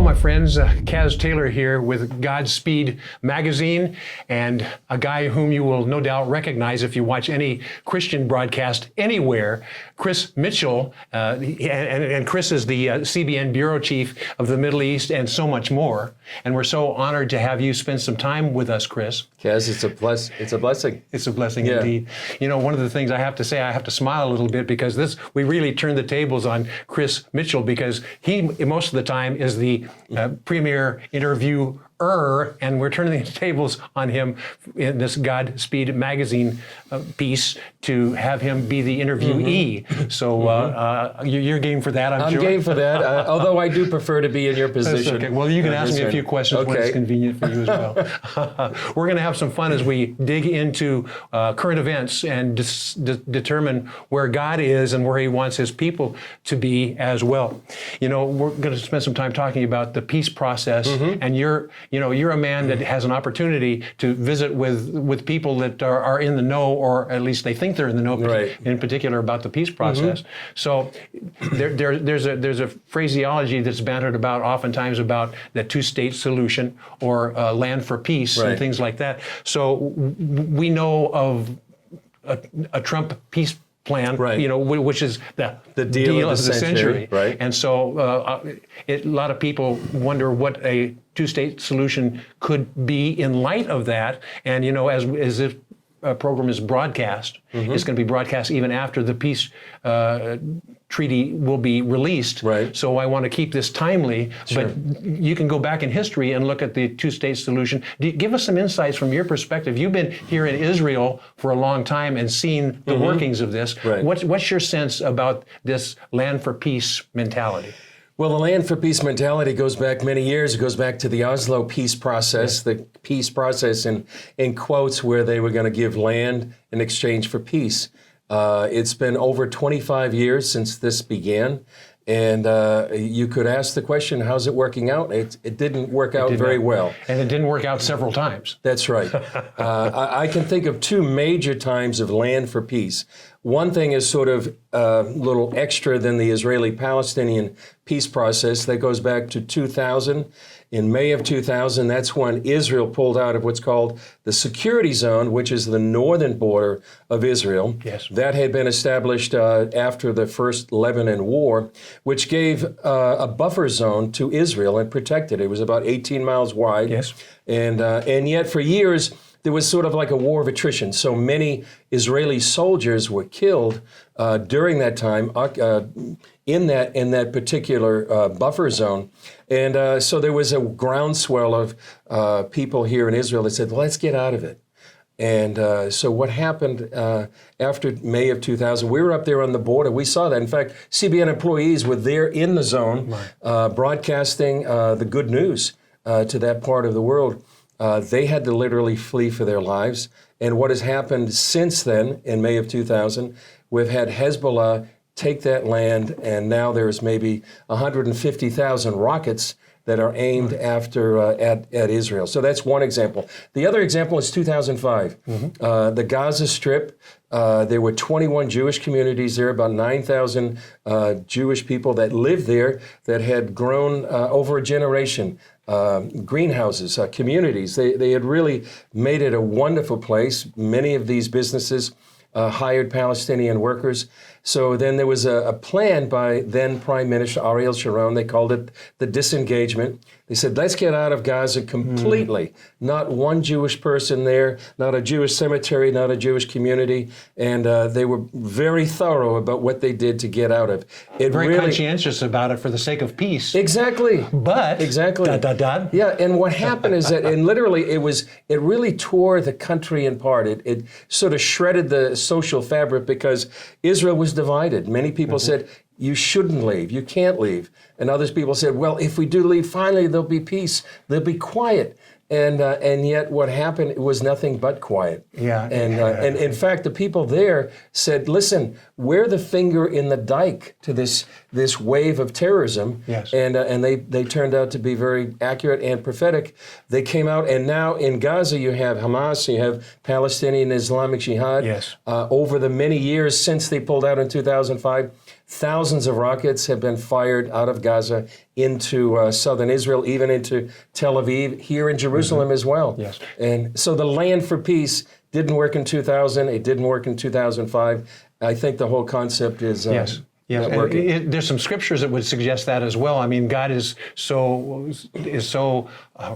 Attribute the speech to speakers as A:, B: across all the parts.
A: my friends. Kaz Taylor here with GODSPEED Magazine, and a guy whom you will no doubt recognize if you watch any Christian broadcast anywhere, Chris Mitchell. And Chris is the CBN Bureau Chief of the Middle East and so much more. And we're so honored to have you spend some time with us, Chris.
B: Kaz, it's a blessing.
A: It's a blessing
B: Yeah.
A: indeed. You know, one of the things I have to say, I have to smile a little bit because we really turned the tables on Chris Mitchell, because he, most of the time, is the premier interviewer, and we're turning the tables on him in this GODSPEED Magazine piece to have him be the interviewee. So you're game for that, I'm sure?
B: I'm game for that, although I do prefer to be in your position.
A: Okay. Well, you can ask me a few questions when it's convenient for you as well. We're going to have some fun as we dig into current events and determine where God is and where He wants His people to be as well. You know, we're going to spend some time talking about the peace process, and you're a man that has an opportunity to visit with people that are in the know, or at least they think they're in the know,
B: right,
A: in particular about the peace process. So there's a phraseology that's bantered about oftentimes about the two-state solution or land for peace,
B: right,
A: and things like that. So we know of a Trump peace plan,
B: right,
A: which is the deal of the century.
B: Right.
A: And so a lot of people wonder what a two-state solution could be in light of that. And as this program is broadcast, it's going to be broadcast even after the peace treaty will be released.
B: Right.
A: So I want to keep this timely,
B: Sure,
A: but you can go back in history and look at the two-state solution. Give us some insights from your perspective. You've been here in Israel for a long time and seen the workings of this.
B: Right.
A: What's your sense about this land for peace mentality?
B: Well, the land for peace mentality goes back many years. It goes back to the Oslo peace process, the peace process in quotes, where they were going to give land in exchange for peace. It's been over 25 years since this began. And you could ask the question, how's it working out? It didn't work out very well.
A: And it didn't work out several times.
B: That's right. I can think of two major times of land for peace. One thing is sort of a little extra than the Israeli-Palestinian peace process. That goes back to 2000. In May of 2000, that's when Israel pulled out of what's called the security zone, which is the northern border of Israel.
A: Yes.
B: That had been established after the first Lebanon war, which gave a buffer zone to Israel and protected it. It was about 18 miles wide.
A: Yes.
B: And yet for years, there was sort of like a war of attrition. So many Israeli soldiers were killed during that time in that particular buffer zone. And so there was a groundswell of people here in Israel that said, let's get out of it. And so what happened after May of 2000, we were up there on the border. We saw that. In fact, CBN employees were there in the zone, broadcasting the good news to that part of the world. They had to literally flee for their lives. And what has happened since then, in May of 2000, we've had Hezbollah take that land, and now there's maybe 150,000 rockets that are aimed after at Israel. So that's one example. The other example is 2005. The Gaza Strip. There were 21 Jewish communities there, about 9,000 Jewish people that lived there that had grown over a generation. Greenhouses, communities. They had really made it a wonderful place. Many of these businesses hired Palestinian workers. So then there was a plan by then Prime Minister Ariel Sharon. They called it the disengagement. They said, let's get out of Gaza completely. Not one Jewish person there, not a Jewish cemetery, not a Jewish community. And they were very thorough about what they did to get out of it.
A: Very conscientious about it for the sake of peace.
B: Exactly.
A: But,
B: exactly. Yeah, and what happened is that, and literally it really tore the country apart. It sort of shredded the social fabric because Israel was divided. Many people said, you shouldn't leave, you can't leave. And others people said, well, if we do leave, finally there'll be peace, there'll be quiet. And yet what happened was nothing but quiet.
A: Yeah.
B: And in fact, the people there said, listen, we're the finger in the dike to this wave of terrorism.
A: Yes.
B: And they turned out to be very accurate and prophetic. They came out, and now in Gaza you have Hamas, you have Palestinian Islamic Jihad.
A: Yes.
B: Over the many years since they pulled out in 2005, Thousands of rockets have been fired out of Gaza into southern Israel, even into Tel Aviv, here in Jerusalem as well.
A: Yes.
B: And so the land for peace didn't work in 2000. It didn't work in 2005. I think the whole concept is
A: Yes.
B: not working.
A: There's some scriptures that would suggest that as well. I mean, God is so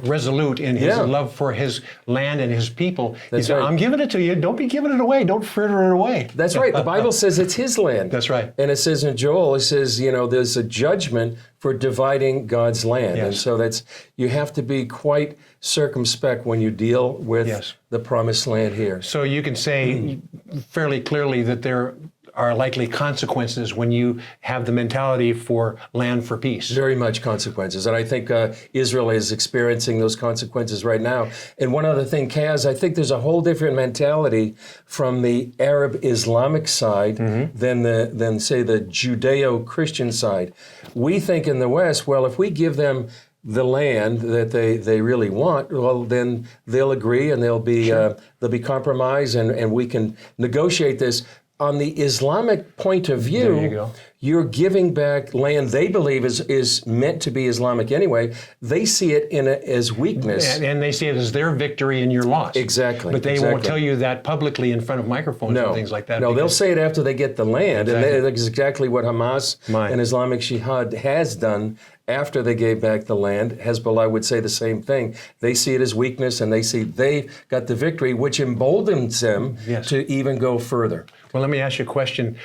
A: resolute in His love for His land and His people. He said,
B: right.
A: I'm giving it to you. Don't be giving it away. Don't fritter it away.
B: That's right. The Bible says it's His land.
A: That's right.
B: And it says in Joel, it says, there's a judgment for dividing God's land.
A: Yes.
B: And so you have to be quite circumspect when you deal with the promised land here.
A: So you can say fairly clearly that there are likely consequences when you have the mentality for land for peace.
B: Very much consequences. And I think Israel is experiencing those consequences right now. And one other thing, Kaz, I think there's a whole different mentality from the Arab Islamic side than say the Judeo-Christian side. We think in the West, well, if we give them the land that they really want, well, then they'll agree and there'll be compromise and we can negotiate this. On the Islamic point of view, you're giving back land they believe is meant to be Islamic anyway. They see it as weakness.
A: And they see it as their victory and your loss.
B: Exactly.
A: But they won't tell you that publicly in front of microphones and things like that.
B: No, they'll say it after they get the land.
A: Exactly.
B: And that's exactly what Hamas and Islamic Jihad has done after they gave back the land. Hezbollah would say the same thing. They see it as weakness and they see they got the victory, which emboldens them to even go further.
A: Well, let me ask you a question.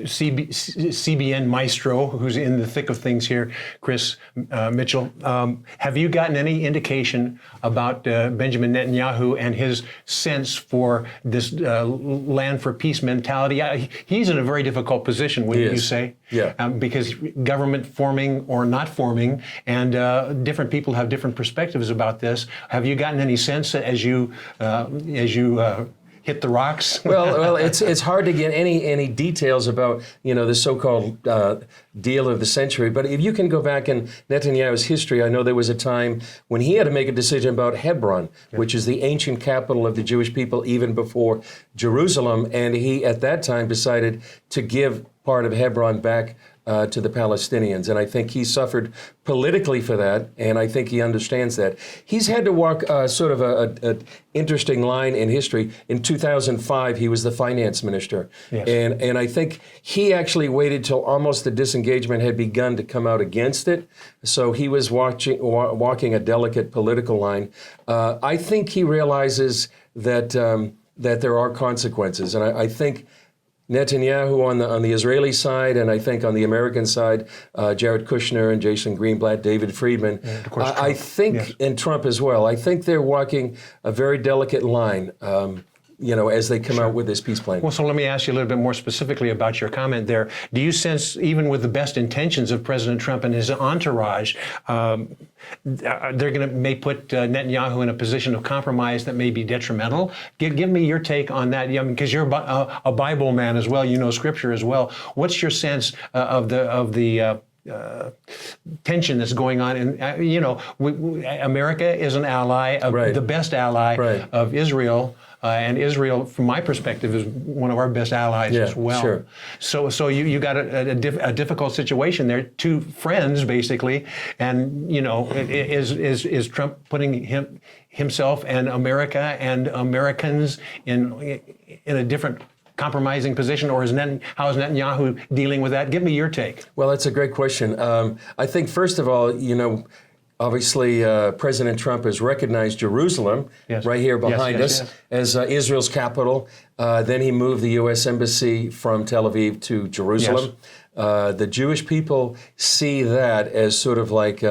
A: CBN maestro, who's in the thick of things here, Chris Mitchell, have you gotten any indication about Benjamin Netanyahu and his sense for this land for peace mentality? He's in a very difficult position, wouldn't you say?
B: Yeah.
A: Because government forming or not forming, and different people have different perspectives about this. Have you gotten any sense as you hit the rocks?
B: well, it's hard to get any details about the so-called deal of the century. But if you can go back in Netanyahu's history, I know there was a time when he had to make a decision about Hebron, which is the ancient capital of the Jewish people, even before Jerusalem, and he at that time decided to give part of Hebron back to the Palestinians. And I think he suffered politically for that, and I think he understands that. He's had to walk sort of an interesting line in history. In 2005, he was the finance minister.
A: Yes.
B: And I think he actually waited till almost the disengagement had begun to come out against it. So he was walking a delicate political line. I think he realizes that there are consequences. And I think Netanyahu on the Israeli side, and I think on the American side, Jared Kushner and Jason Greenblatt, David Friedman,
A: of course,
B: I think, and Trump as well, I think they're walking a very delicate line, as they come out with this peace plan.
A: Well, so let me ask you a little bit more specifically about your comment there. Do you sense, even with the best intentions of President Trump and his entourage, may put Netanyahu in a position of compromise that may be detrimental? Give me your take on that, because you're a Bible man as well. You know Scripture as well. What's your sense of the tension that's going on? And America is an ally, the best ally of Israel. And Israel, from my perspective, is one of our best allies as well.
B: Sure.
A: So you got a difficult situation there. Two friends, basically, and is Trump putting himself and America and Americans in a different compromising position, or how is Netanyahu dealing with that? Give me your take.
B: Well, that's a great question. I think first of all, obviously, President Trump has recognized Jerusalem right here behind us as Israel's capital. Then he moved the U.S. Embassy from Tel Aviv to Jerusalem. The Jewish people see that as sort of like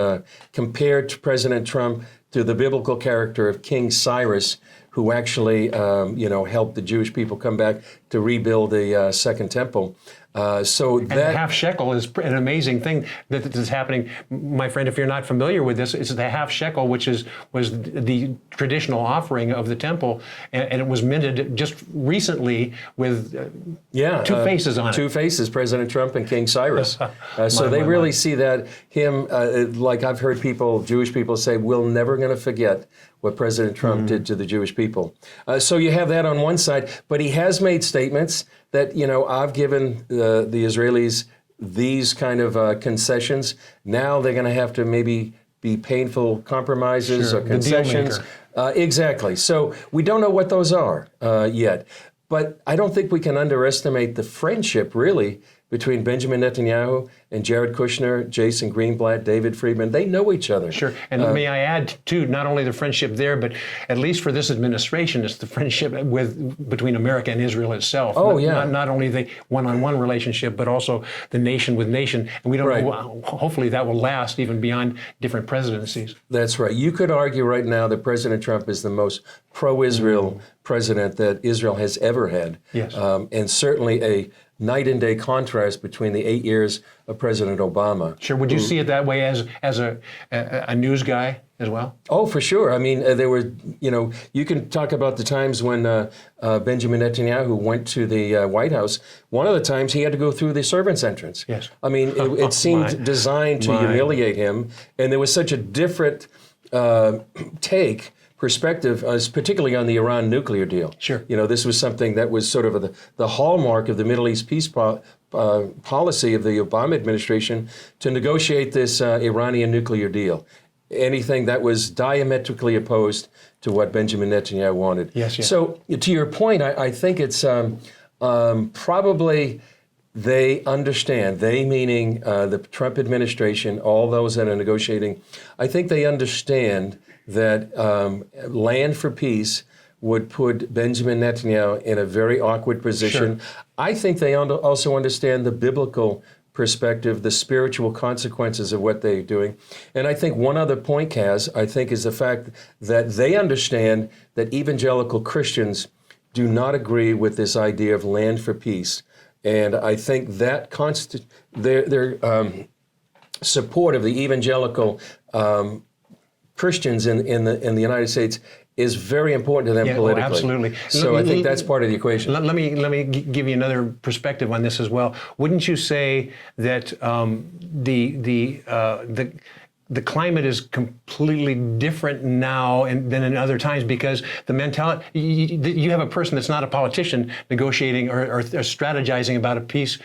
B: compared to President Trump to the biblical character of King Cyrus, who actually, helped the Jewish people come back to rebuild the Second Temple. And
A: the half shekel is an amazing thing that is happening. My friend, if you're not familiar with this, it's the half shekel, which was the traditional offering of the temple, and it was minted just recently with two faces on it.
B: Two faces, President Trump and King Cyrus. So they really see that like I've heard Jewish people say, we're never going to forget what President Trump did to the Jewish people. So you have that on one side, but he has made statements statements that, I've given the Israelis these kind of concessions. Now they're going to have to maybe be painful compromises
A: Sure,
B: or concessions. Exactly. So we don't know what those are yet. But I don't think we can underestimate the friendship, really, between Benjamin Netanyahu and Jared Kushner, Jason Greenblatt, David Friedman. They know each other.
A: Sure. And may I add, too, not only the friendship there, but at least for this administration, it's the friendship between America and Israel itself.
B: Oh, yeah.
A: Not only the one-on-one relationship, but also the nation with nation. And we don't know, hopefully that will last even beyond different presidencies.
B: That's right. You could argue right now that President Trump is the most pro-Israel president that Israel has ever had.
A: Yes.
B: And certainly a night and day contrast between the 8 years of President Obama.
A: Sure. Would you see it that way as a news guy as well?
B: Oh, for sure. I mean, there were, you can talk about the times when Benjamin Netanyahu went to the White House. One of the times he had to go through the servant's entrance.
A: Yes.
B: I mean, it seemed designed to humiliate him. And there was such a different perspective, particularly on the Iran nuclear deal.
A: Sure.
B: This was something that was sort of the hallmark of the Middle East peace policy of the Obama administration to negotiate this Iranian nuclear deal. Anything that was diametrically opposed to what Benjamin Netanyahu wanted.
A: Yes, yes.
B: So to your point, I think it's probably they understand, they meaning the Trump administration, all those that are negotiating, I think they understand that land for peace would put Benjamin Netanyahu in a very awkward position. Sure. I think they also understand the biblical perspective, the spiritual consequences of what they're doing. And I think one other point, Kaz, I think is the fact that they understand that evangelical Christians do not agree with this idea of land for peace. And I think that their support of the evangelical Christians in the United States is very important to them politically.
A: Oh, absolutely.
B: So I think that's part of the equation.
A: Let me give you another perspective on this as well. Wouldn't you say that the climate is completely different now than in other times, because the mentality, you have a person that's not a politician negotiating or strategizing about a peace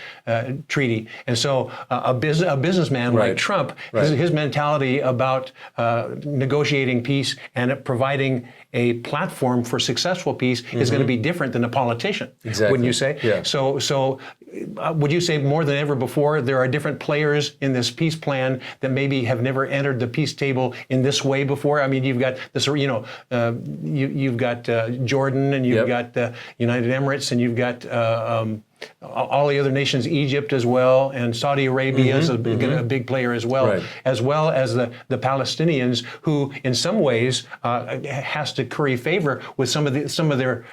A: treaty. And so a businessman like Trump, his mentality about negotiating peace and providing a platform for successful peace is going to be different than a politician.
B: Exactly.
A: Wouldn't you say?
B: Yeah.
A: So would you say more than ever before there are different players in this peace plan that maybe have never entered the peace table in this way before? I mean, you've got this, you've got Jordan, and you've got the United Emirates, and you've got all the other nations, Egypt as well, and Saudi Arabia is a big player as well, as well as the Palestinians, who in some ways has to curry favor with some of their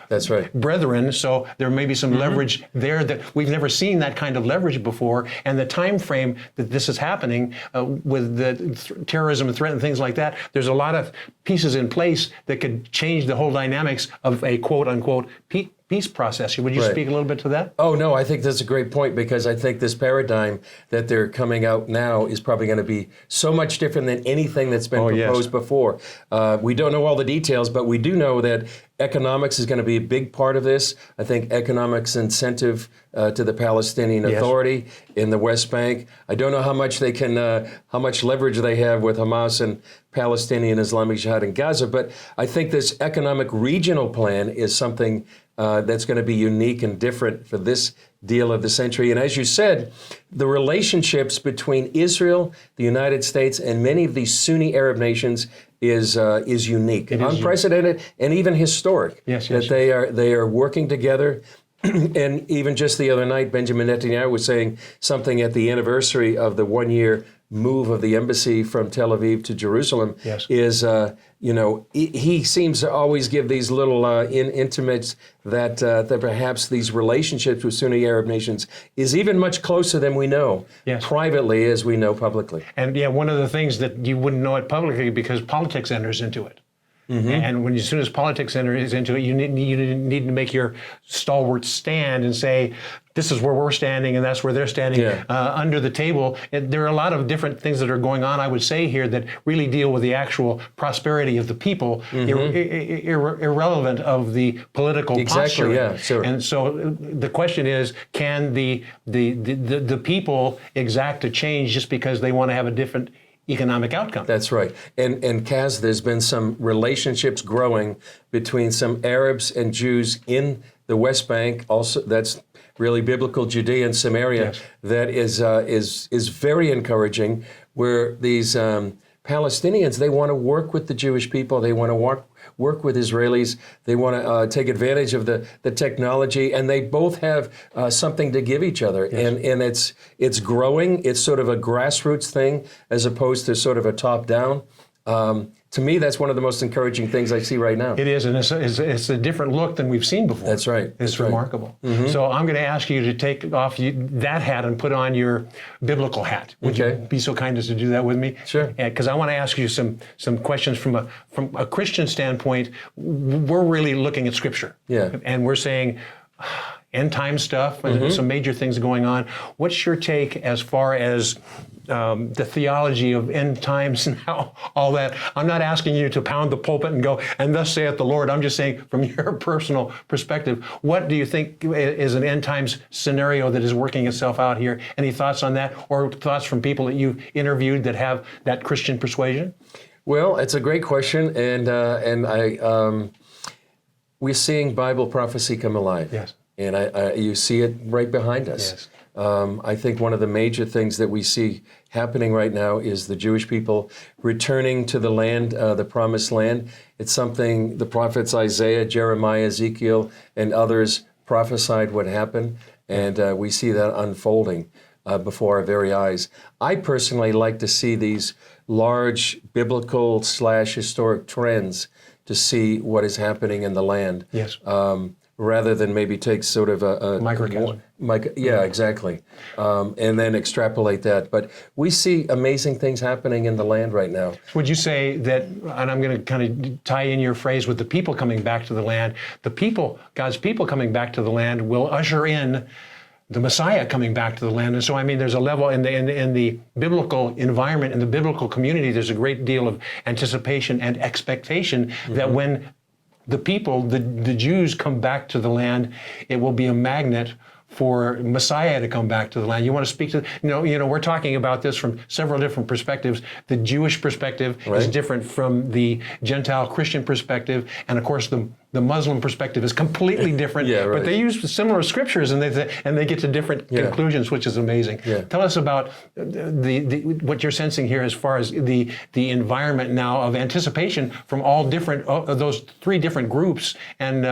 A: brethren. So there may be some leverage there that we've never seen that kind of leverage before. And the time frame that this is happening with the terrorism threat and things like that, there's a lot of pieces in place that could change the whole dynamics of a quote unquote peace process. Would you speak a little bit to that? Oh,
B: no, I think that's a great point, because I think this paradigm that they're coming out now is probably going to be so much different than anything that's been proposed before. We don't know all the details, but we do know that economics is going to be a big part of this. I think economics incentive to the Palestinian Authority in the West Bank. I don't know how much they can, how much leverage they have with Hamas and Palestinian Islamic Jihad in Gaza, but I think this economic regional plan is something that's going to be unique and different for this deal of the century. And as you said, the relationships between Israel, the United States, and many of these Sunni Arab nations is unique, unprecedented, and even historic. That they are working together. And even just the other night, Benjamin Netanyahu was saying something at the anniversary of the 1-year move of the embassy from Tel Aviv to Jerusalem. Is he seems to always give these little intimates that perhaps these relationships with Sunni Arab nations is even much closer than we know privately as we know publicly.
A: And one of the things that you wouldn't know it publicly because politics enters into it. And when as soon as politics enters into it, you need to make your stalwart stand and say, this is where we're standing and that's where they're standing under the table. There are a lot of different things that are going on, I would say here, that really deal with the actual prosperity of the people, irrelevant of the political posture.
B: Yeah, sure.
A: And so the question is, can the people exact a change just because they want to have a different economic outcome?
B: That's right. And Kaz, there's been some relationships growing between some Arabs and Jews in the West Bank. Also, that's really biblical Judea and Samaria.
A: Yes.
B: That is very encouraging. Where these Palestinians, they want to work with the Jewish people. They want to work with Israelis. They want to take advantage of the technology, and they both have something to give each other.
A: Yes.
B: And it's growing. It's sort of a grassroots thing as opposed to sort of a top-down. To me, that's one of the most encouraging things I see right now.
A: It is, and it's a different look than we've seen before.
B: That's right.
A: It's remarkable. So I'm going to ask you to take off that hat and put on your biblical hat. Would you be so kind as to do that with me?
B: Sure.
A: Because I want to ask you some questions from a Christian standpoint. We're really looking at Scripture.
B: Yeah.
A: And we're saying end time stuff and some major things going on. What's your take as far as the theology of end times and all that? I'm not asking you to pound the pulpit and go, and thus saith the Lord. I'm just saying from your personal perspective, what do you think is an end times scenario that is working itself out here? Any thoughts on that, or thoughts from people that you've interviewed that have that Christian persuasion?
B: Well, it's a great question, and we're seeing Bible prophecy come alive.
A: Yes.
B: And you see it right behind us.
A: Yes.
B: I think one of the major things that we see happening right now is the Jewish people returning to the land, the promised land. It's something the prophets Isaiah, Jeremiah, Ezekiel, and others prophesied would happen, and we see that unfolding before our very eyes. I personally like to see these large biblical / historic trends to see what is happening in the land.
A: Yes.
B: Rather than maybe take sort of a
A: Microcosm.
B: Yeah, exactly. And then extrapolate that. But we see amazing things happening in the land right now.
A: Would you say that, and I'm going to kind of tie in your phrase with the people coming back to the land, the people, God's people coming back to the land will usher in the Messiah coming back to the land. And so, I mean, there's a level in the biblical environment, in the biblical community, there's a great deal of anticipation and expectation that when the people, the Jews come back to the land, it will be a magnet for Messiah to come back to the land. You want to speak to, you know, we're talking about this from several different perspectives. The Jewish perspective is different from the Gentile Christian perspective. And of course, the Muslim perspective is completely different, but they use similar scriptures and they get to different conclusions, which is amazing. Tell us about what you're sensing here as far as the environment now of anticipation from all different of those three different groups, and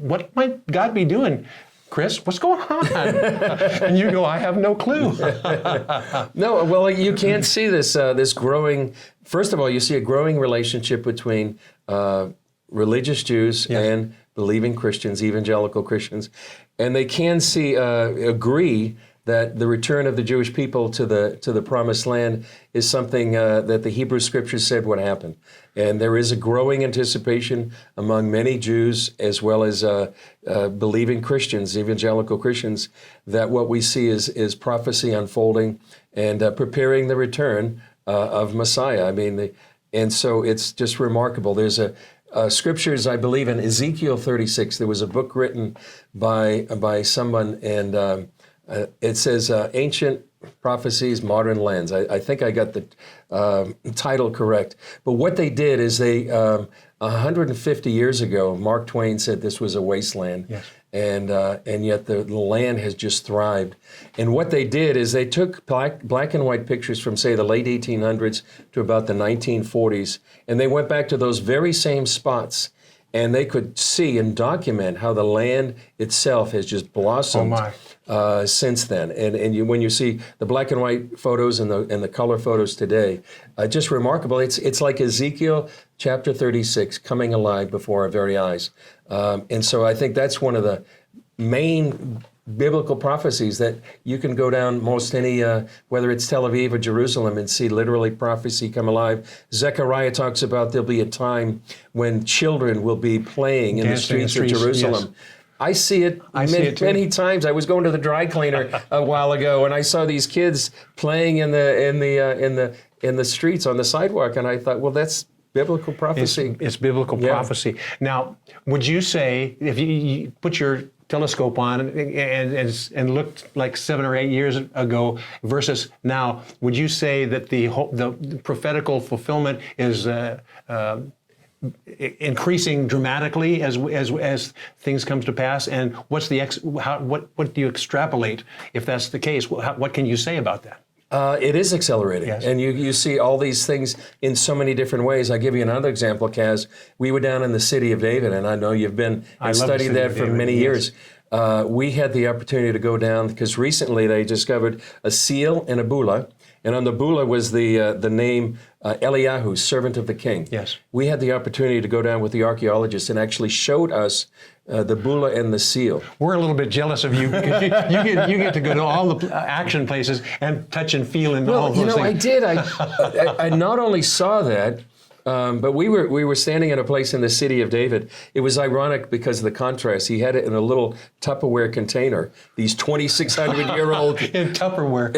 A: what might God be doing? Chris, what's going on? And you go, I have no clue.
B: No, well, you can't see this growing. First of all, you see a growing relationship between religious Jews and believing Christians, evangelical Christians, and they can agree that the return of the Jewish people to the promised land is something that the Hebrew Scriptures said would happen. And there is a growing anticipation among many Jews as well as believing Christians, evangelical Christians, that what we see is prophecy unfolding and preparing the return of Messiah. I mean, and so it's just remarkable. There's scriptures, I believe, in Ezekiel 36. There was a book written by someone, and it says Ancient Prophecies, Modern Lens. I think I got the title correct. But what they did is 150 years ago, Mark Twain said this was a wasteland.
A: Yes.
B: And yet the land has just thrived. And what they did is they took black and white pictures from, say, the late 1800s to about the 1940s, and they went back to those very same spots, and they could see and document how the land itself has just blossomed since then. And when you see the black and white photos and the color photos today, just remarkable. It's like Ezekiel chapter 36 coming alive before our very eyes. And so I think that's one of the main biblical prophecies that you can go down most any, whether it's Tel Aviv or Jerusalem, and see literally prophecy come alive. Zechariah talks about there'll be a time when children will be playing in the streets of Jerusalem. Yes. I see it many times. I was going to the dry cleaner a while ago, and I saw these kids playing in the streets on the sidewalk, and I thought, well, that's biblical prophecy.
A: It's biblical prophecy. Now, would you say, if you put your telescope on and looked like 7 or 8 years ago versus now, would you say that the prophetical fulfillment is increasing dramatically as things come to pass? And what's what do you extrapolate if that's the case? What can you say about that?
B: It is accelerating, yes. And you see all these things in so many different ways. I'll give you another example, Kaz. We were down in the city of David, and I know you've been and studied that for many years. We had the opportunity to go down because recently they discovered a seal and a bulla, and on the bulla was the name Eliyahu, servant of the king.
A: Yes.
B: We had the opportunity to go down with the archaeologists and actually showed us the bulla and the seal.
A: We're a little bit jealous of you because you get to go to all the action places and touch and feel and all those things.
B: I did. I not only saw that, but we were standing in a place in the city of David. It was ironic because of the contrast. He had it in a little Tupperware container. These 2,600-year-old
A: in Tupperware.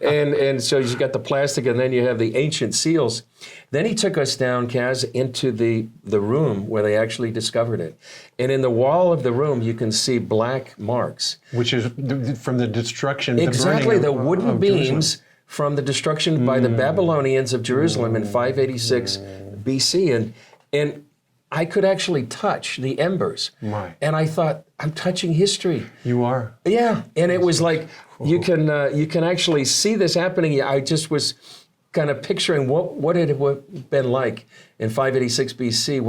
B: And and so you've got the plastic, and then you have the ancient seals. Then he took us down, Kaz, into the room where they actually discovered it. And in the wall of the room, you can see black marks.
A: Which is from the destruction,
B: exactly,
A: the
B: burning the wooden beams from the destruction by the Babylonians of Jerusalem in 586 BC. And I could actually touch the embers.
A: Right.
B: And I thought, I'm touching history.
A: You are.
B: Yeah. And it was like, you can actually see this happening. I just was kind of picturing what it would have been like in 586 BC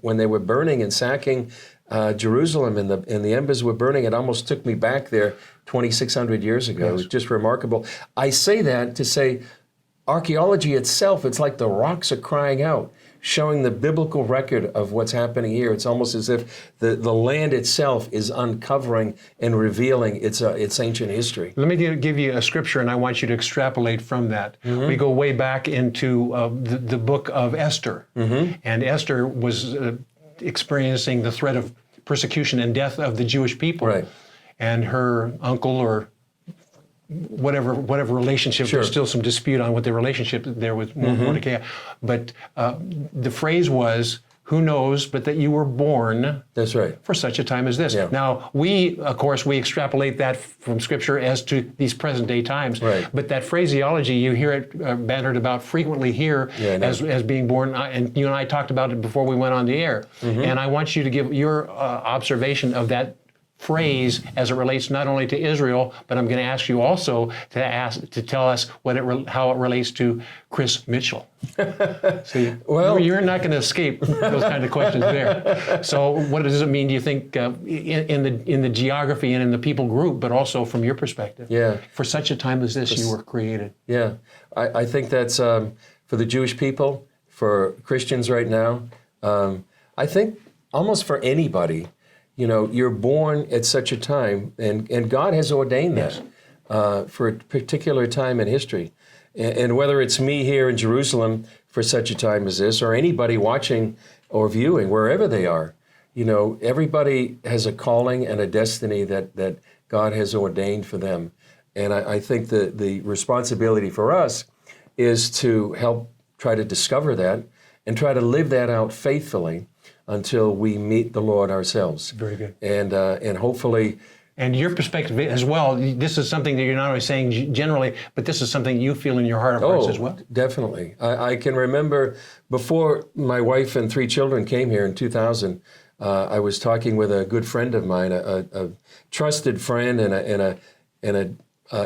B: when they were burning and sacking Jerusalem and the embers were burning. It almost took me back there 2,600 years ago. Yes. It was just remarkable. I say that to say archaeology itself, it's like the rocks are crying out, showing the biblical record of what's happening here. It's almost as if the land itself is uncovering and revealing its ancient history.
A: Let me give you a scripture, and I want you to extrapolate from that. Mm-hmm. We go way back into the book of Esther, and Esther was experiencing the threat of persecution and death of the Jewish people.
B: Right. And
A: her uncle or whatever relationship, there's still some dispute on what the relationship there with Mordecai. But the phrase was, who knows but that you were born
B: That's right.
A: for such a time as this.
B: Yeah.
A: Now, we extrapolate that from Scripture as to these present day times.
B: Right.
A: But that phraseology, you hear it bantered about frequently here as being born, and you and I talked about it before we went on the air. And I want you to give your observation of that phrase as it relates not only to Israel, but I'm going to ask you also to tell us how it relates to Chris Mitchell. See, well, you're not going to escape those kind of questions there. So, what does it mean? Do you think in the geography and in the people group, but also from your perspective?
B: Yeah.
A: For such a time as this, you were created.
B: Yeah, I think that's for the Jewish people, for Christians right now. I think almost for anybody. You know, you're born at such a time, and God has ordained that for a particular time in history. And whether it's me here in Jerusalem for such a time as this, or anybody watching or viewing, wherever they are, you know, everybody has a calling and a destiny that God has ordained for them. And I think the responsibility for us is to help try to discover that and try to live that out faithfully until we meet the Lord ourselves.
A: Very good.
B: And hopefully...
A: And your perspective as well, this is something that you're not only saying generally, but this is something you feel in your heart of hearts as well.
B: Definitely. I can remember before my wife and 3 children came here in 2000, I was talking with a good friend of mine, a trusted friend and an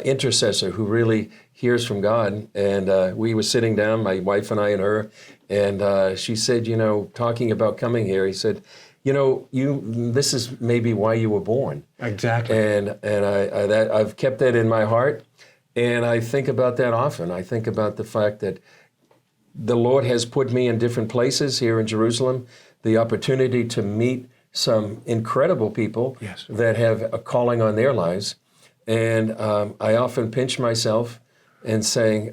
B: intercessor who really hears from God. And we were sitting down, my wife and I and her, and she said, you know, talking about coming here, he said, you know, this is maybe why you were born.
A: Exactly.
B: And I've kept that in my heart, and I think about that often. I think about the fact that the Lord has put me in different places here in Jerusalem, the opportunity to meet some incredible people
A: Yes.
B: that have a calling on their lives. And I often pinch myself and saying,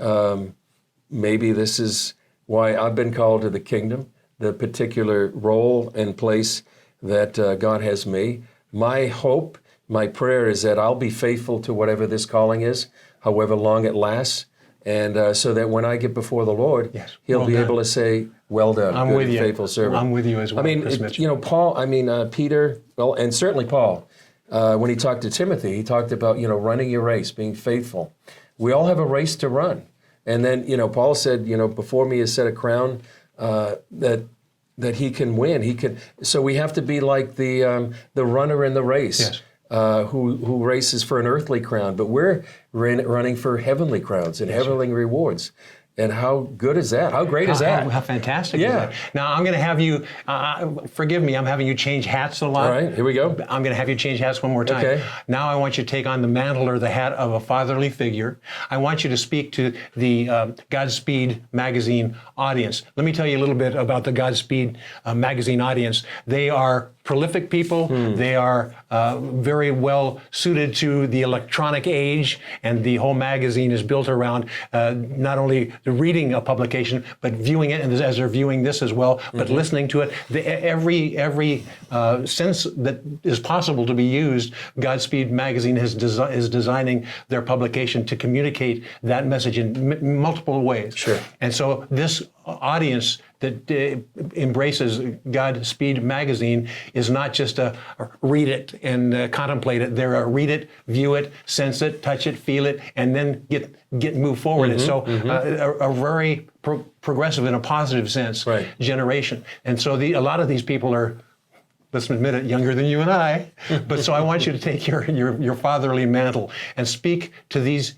B: maybe this is why I've been called to the kingdom, the particular role and place that God has me. My hope, my prayer is that I'll be faithful to whatever this calling is, however long it lasts, and so that when I get before the Lord,
A: Yes.
B: He'll
A: Well
B: be
A: done.
B: able to say, "Well done,
A: I'm
B: good
A: with
B: and
A: you.
B: faithful servant."
A: I'm with you as well,
B: I mean,
A: Chris Mitchell.
B: Peter, well, and certainly Paul, when he talked to Timothy, he talked about, running your race, being faithful. We all have a race to run. And then, Paul said, before me is set a crown that he can win. So we have to be like the runner in the race.
A: Yes.
B: Who races for an earthly crown, but we're running for heavenly crowns and heavenly rewards. And how good is that? How great is that?
A: How fantastic
B: Yeah.
A: is that? Now, I'm going to have you, forgive me, I'm having you change hats a lot.
B: All right, here we go.
A: I'm going to have you change hats one more time.
B: Okay.
A: Now I want you to take on the mantle or the hat of a fatherly figure. I want you to speak to the Godspeed Magazine audience. Let me tell you a little bit about the Godspeed Magazine audience. They are prolific people. They are very well suited to the electronic age, and the whole magazine is built around not only reading a publication, but viewing it, and as they're viewing this as well, but listening to it. Every sense that is possible to be used, Godspeed Magazine is designing their publication to communicate that message in multiple ways.
B: Sure.
A: And so this audience that embraces Godspeed Magazine is not just a read it and contemplate it. They're a read it, view it, sense it, touch it, feel it, and then move forward. And so a very progressive, in a positive sense,
B: Right.
A: generation. And so a lot of these people are, let's admit it, younger than you and I. But so I want you to take your fatherly mantle and speak to these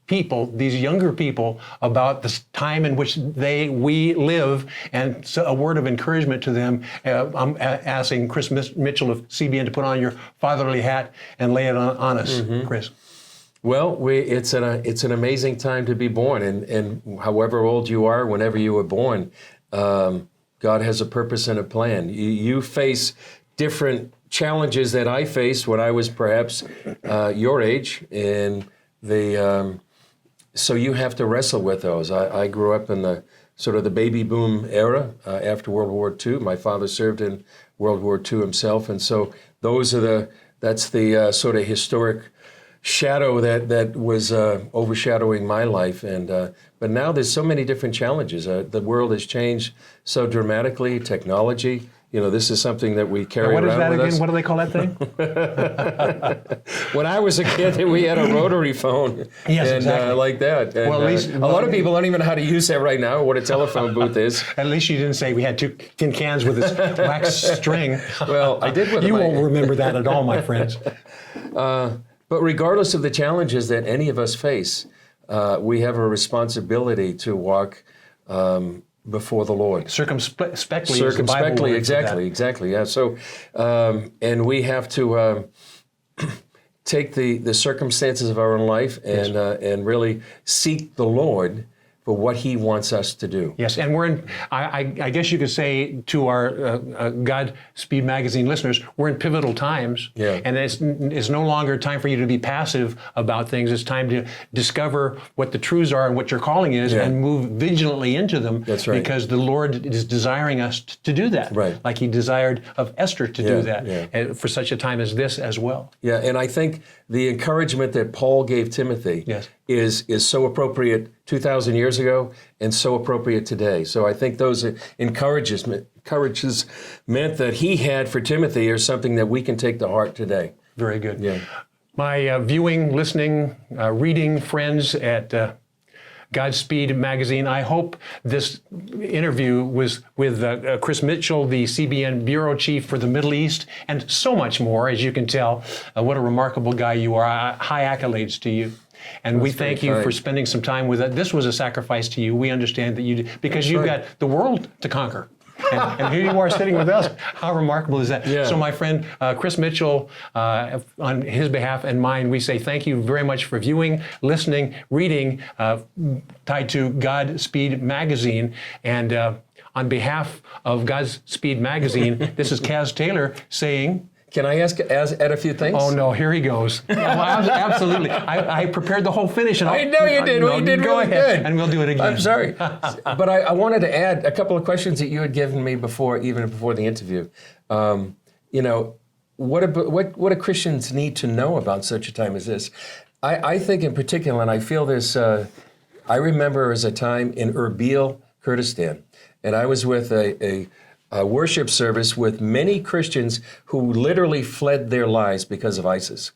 A: people, these younger people, about the time in which we live, and so a word of encouragement to them. I'm asking Chris Mitchell of CBN to put on your fatherly hat and lay it on us, Chris.
B: Well, it's an amazing time to be born, and however old you are, whenever you were born, God has a purpose and a plan. You face different challenges that I faced when I was perhaps your age, and so you have to wrestle with those. I grew up in the sort of the baby boom era after World War II. My father served in World War II himself, and so that's the sort of historic shadow that was overshadowing my life. And but now there's so many different challenges. The world has changed so dramatically. Technology. This is something that we carry around with us.
A: What is that again? What do they call that thing?
B: When I was a kid, we had a rotary phone.
A: Yes,
B: and,
A: exactly.
B: like that. And,
A: Well, at least
B: a lot of people don't even know how to use that right now, or what a telephone booth is.
A: At least you didn't say we had 2 tin cans with this wax string.
B: Well, I did with
A: You
B: my...
A: won't remember that at all, my friends.
B: But regardless of the challenges that any of us face, we have a responsibility to walk before the Lord.
A: Circumspectly, is the Bible word for that.
B: exactly. Yeah. So, and we have to take the circumstances of our own life and really seek the Lord for what He wants us to do.
A: Yes, and we're in, I guess you could say to our Godspeed Magazine listeners, we're in pivotal times.
B: Yeah.
A: And it's no longer time for you to be passive about things. It's time to discover what the truths are and what your calling is,
B: Yeah.
A: and move vigilantly into them.
B: That's right.
A: Because the Lord is desiring us to do that.
B: Right.
A: Like He desired of Esther to do that,
B: yeah.
A: and for such a time as this as well.
B: Yeah, and I think the encouragement that Paul gave Timothy
A: Yes.
B: is so appropriate 2,000 years ago and so appropriate today. So I think those encouragements meant that he had for Timothy are something that we can take to heart today.
A: Very good.
B: Yeah.
A: My viewing, listening, reading friends at Godspeed Magazine, I hope this interview was with Chris Mitchell, the CBN Bureau Chief for the Middle East, and so much more, as you can tell. What a remarkable guy you are. High accolades to you. And we thank you for spending some time with us. This was a sacrifice to you. We understand that you did, because you've got the world to conquer. And here you are sitting with us. How remarkable is that?
B: Yeah.
A: So my friend Chris Mitchell, on his behalf and mine, we say thank you very much for viewing, listening, reading, tied to Godspeed Magazine. And on behalf of GODSPEED Magazine, this is Kaz Taylor saying...
B: Can I add a few things?
A: Oh, no, here he goes. Well, absolutely. I prepared the whole finish. And
B: I know you did.
A: No,
B: You did
A: go
B: really
A: ahead,
B: good.
A: and we'll do it again.
B: I'm sorry. But I wanted to add a couple of questions that you had given me even before the interview. What do Christians need to know about such a time as this? I think in particular, and I feel this, I remember as a time in Erbil, Kurdistan, and I was with a worship service with many Christians who literally fled their lives because of ISIS.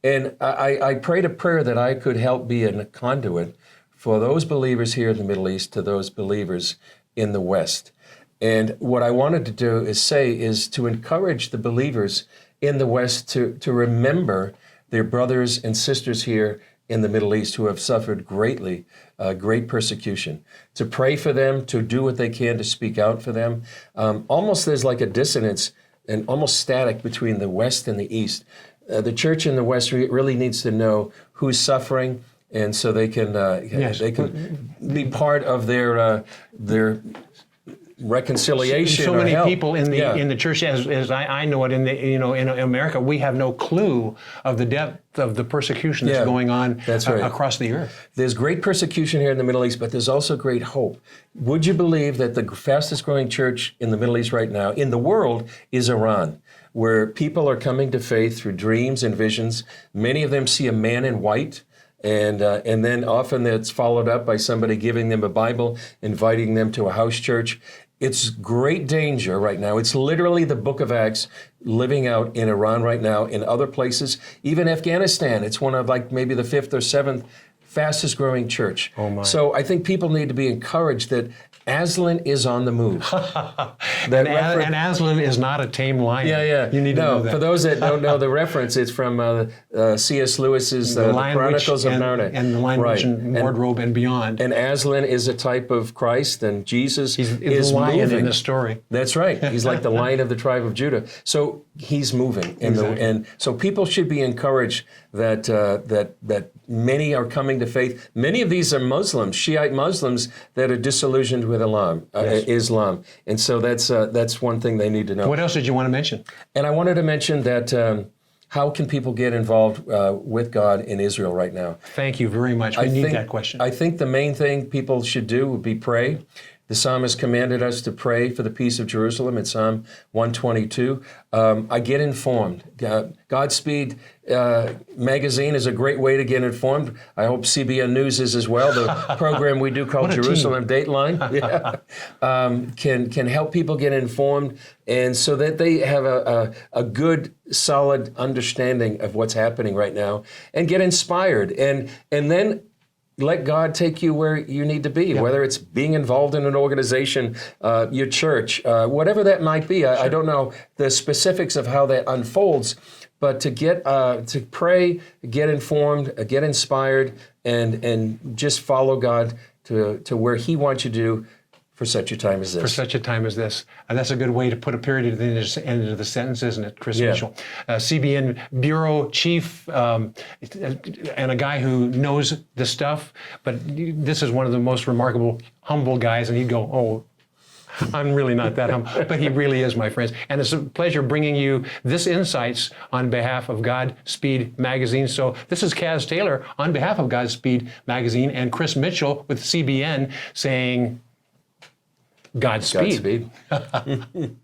B: And I prayed a prayer that I could help be a conduit for those believers here in the Middle East to those believers in the West. And what I wanted to do is to encourage the believers in the West to remember their brothers and sisters here in the Middle East who have suffered greatly, great persecution, to pray for them, to do what they can to speak out for them. Almost there's like a dissonance and almost static between the West and the East. The church in the West really needs to know who's suffering, and so they can be part of their reconciliation.
A: So many
B: help.
A: people in the church, as I know it, in America, we have no clue of the depth of the persecution that's going on across the earth.
B: There's great persecution here in the Middle East, but there's also great hope. Would you believe that the fastest growing church in the Middle East right now, in the world, is Iran, where people are coming to faith through dreams and visions. Many of them see a man in white. And then often that's followed up by somebody giving them a Bible, inviting them to a house church. It's great danger right now. It's literally the book of Acts living out in Iran right now, in other places, even Afghanistan. It's one of like maybe the 5th or 7th fastest growing church.
A: Oh my.
B: So I think people need to be encouraged that Aslan is on the move.
A: And Aslan is not a tame lion.
B: Yeah.
A: You need to know that.
B: For those that don't know the reference, it's from C.S. Lewis's The Chronicles of Narnia.
A: And the Lion, Witch, and Wardrobe and Beyond.
B: And Aslan is a type of Christ, and Jesus is
A: the lion
B: moving.
A: in the story.
B: That's right. He's like the Lion of the tribe of Judah. So he's moving. And so people should be encouraged that many are coming to faith. Many of these are Muslims, Shiite Muslims, that are disillusioned with Islam. And so that's one thing they need to know.
A: What else did you want to mention?
B: And I wanted to mention that how can people get involved with God in Israel right now?
A: Thank you very much. We need that question.
B: I think the main thing people should do would be pray. The psalmist commanded us to pray for the peace of Jerusalem in Psalm 122. I get informed. GODSPEED Magazine is a great way to get informed. I hope CBN News is as well. The program we do called Jerusalem Dateline can help people get informed, and so that they have a good, solid understanding of what's happening right now and get inspired. And then let God take you where you need to be, whether it's being involved in an organization, your church, whatever that might be. I don't know the specifics of how that unfolds, but to pray, get informed, get inspired, and just follow God to where He wants you to do for such a time as this.
A: For such a time as this. That's a good way to put a period at the end of the sentence, isn't it, Chris Mitchell? CBN Bureau Chief and a guy who knows the stuff, but this is one of the most remarkable, humble guys, and he'd go, oh, I'm really not that humble, but he really is, my friends. And it's a pleasure bringing you this insights on behalf of GODSPEED Magazine. So this is Kaz Taylor on behalf of GODSPEED Magazine and Chris Mitchell with CBN saying, Godspeed.
B: Godspeed.